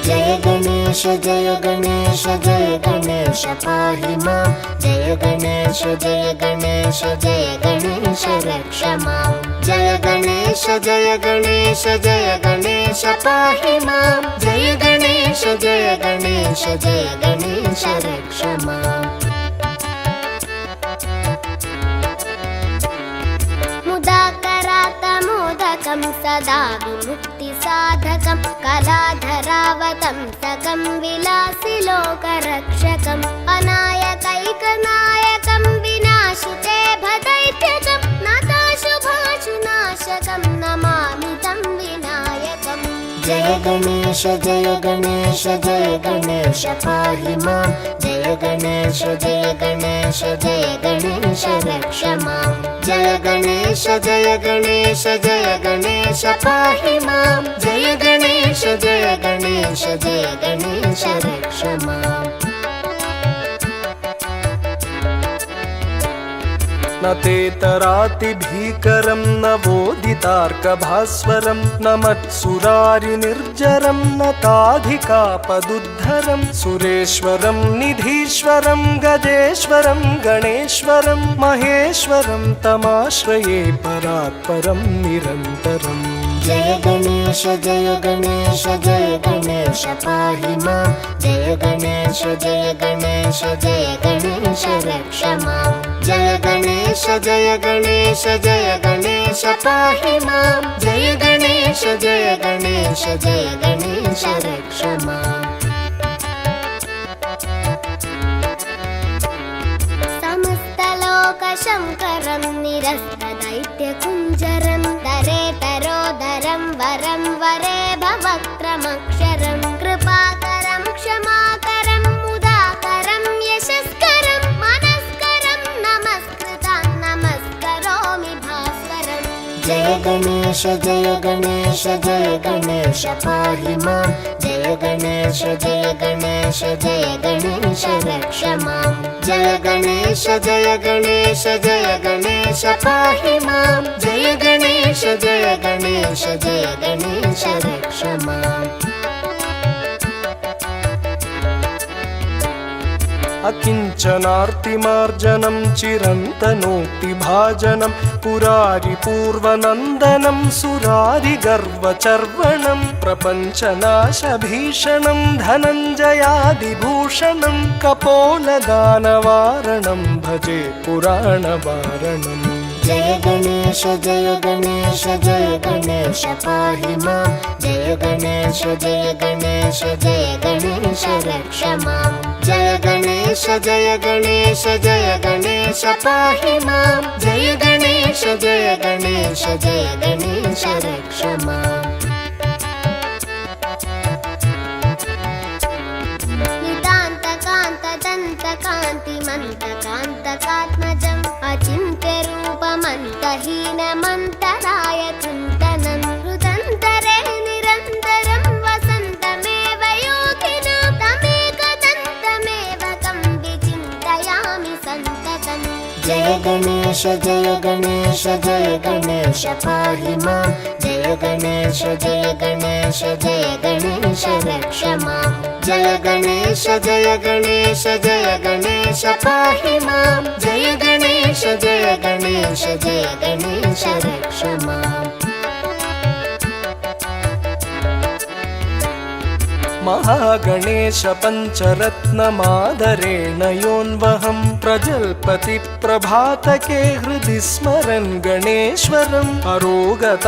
जय गणेश जय गणेश जय गणेश पाहि मां जय गणेश जय गणेश जय गणेश रक्ष मां जय गणेश जय गणेश जय गणेश पाहि मां जय गणेश जय गणेश जय गणेश रक्ष मां मुदाकरातमोदकं सदा विमुक्तिसाधकं कलाधरावतंसकं विलासिलोकरक्षकम् अनायकैकनायकं विनाशिते भदैत्यकं नताशुभाशुनाशकं नमामि तं विनायकम् जय गणेश जय गणेश जय गणेश पाहि मां जय गणेश जय गणेश जय गणेश रक्ष मां जय गणेश जय गणेश जय गणेश पाहि मां जय गणेश जय गणेश जय गणेश रक्ष मां न तेतरातिभीकरं न वोदितार्कभास्वरं न मत्सुरारिनिर्जरं न ताधिकापदुद्धरं सुरेश्वरं निधीश्वरं गजेश्वरं गणेश्वरं महेश्वरं तमाश्रये परात्परं निरन्तरम् जय गणेश जय गणेश जय गणेश पाहि मां जय गणेश जय गणेश जय गणेश रक्ष मां जय गणेश जय गणेश जय गणेश पाहि मां जय गणेश जय गणेश जय गणेश रक्ष मां समस्तलोकशङ्करं निरस्तदैत्यकुञ्जरं दरेतरोदरं वरं वरे भवक्त्रमक्षरं कृपाकरं क्षमाकरं मुदाकरं यशस्करं मनस्करं नमस्कृतं नमस्करोमि भास्वरम् जय गणेश जय गणेश जय गणेश पाहि मां जय गणेश जय गणेश जय गणेश रक्ष मां जय गणेश जय गणेश जय गणेश पाहि मां जय गणेश जय गणेश जय गणेश रक्ष मां अकिञ्चनार्तिमार्जनं चिरन्तनोक्तिभाजनं पुरारिपूर्वनन्दनं सुरारिगर्वचर्वणं प्रपञ्चनाशभीषणं धनञ्जयादिभूषणं कपोलदानवारणं भजे पुराणवारणम् जय गणेश जय गणेश जय गणेश पाहि मां जय गणेश जय गणेश जय गणेश रक्ष मां जय गणेश जय गणेश जय गणेश पाहि मां जय गणेश जय गणेश जय गणेश रक्ष मां नितान्तकान्तदन्तकान्तिमन्तकान्तकात्मजम् अचिन्त्यरूपमन्तहीनमन्तराय चिन्तनं हृदन्तरे निरन्तरं वसन्तमेव योगिनां तमेकदन्तमेव कं विचिन्तयामि सन्ततम् जय गणेश जय गणेश जय गणेश पाहि मां जय गणेश जय गणेश जय गणेश रक्ष मां जय गणेश जय गणेश जय गणेश पाहि मां जय गणेश जय गणेश जय गणेश रक्ष मां महागणेश पञ्चरत्नमादरेण योन्वहं प्रजल्पति प्रभातके हृदि स्मरन् गणेश्वरम् अरोगतामदोषतां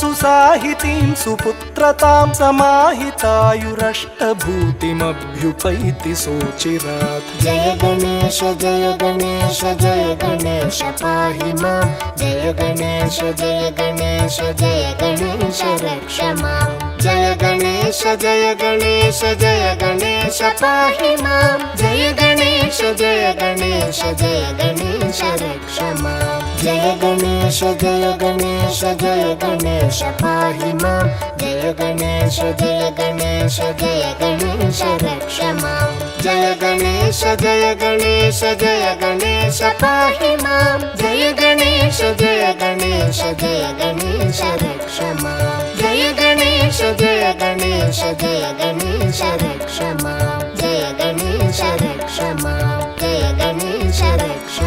सुसाहितीं सुपुत्रतां समाहितायुरष्टभूतिमभ्युपैति सोचिरात् जय गणेश जय गणेश जय गणेश पाहि मां जय गणेश जय गणेश जय गणेश रक्ष मां जय गणेश जय गणेश जय गणेश पाहि मां जय गणेश जय गणेश जय गणेश रक्ष मां जय गणेश जय गणेश जय गणेश पाहि मां जय गणेश जय गणेश जय गणेश रक्ष मां जय गणेश जय गणेश जय गणेश पाहि मां जय गणेश जय गणेश जय गणेश रक्ष मां जय गणेश जय गणेश गणेश जय गणेश रक्ष मां जय गणेश रक्ष मां जय गणेश रक्ष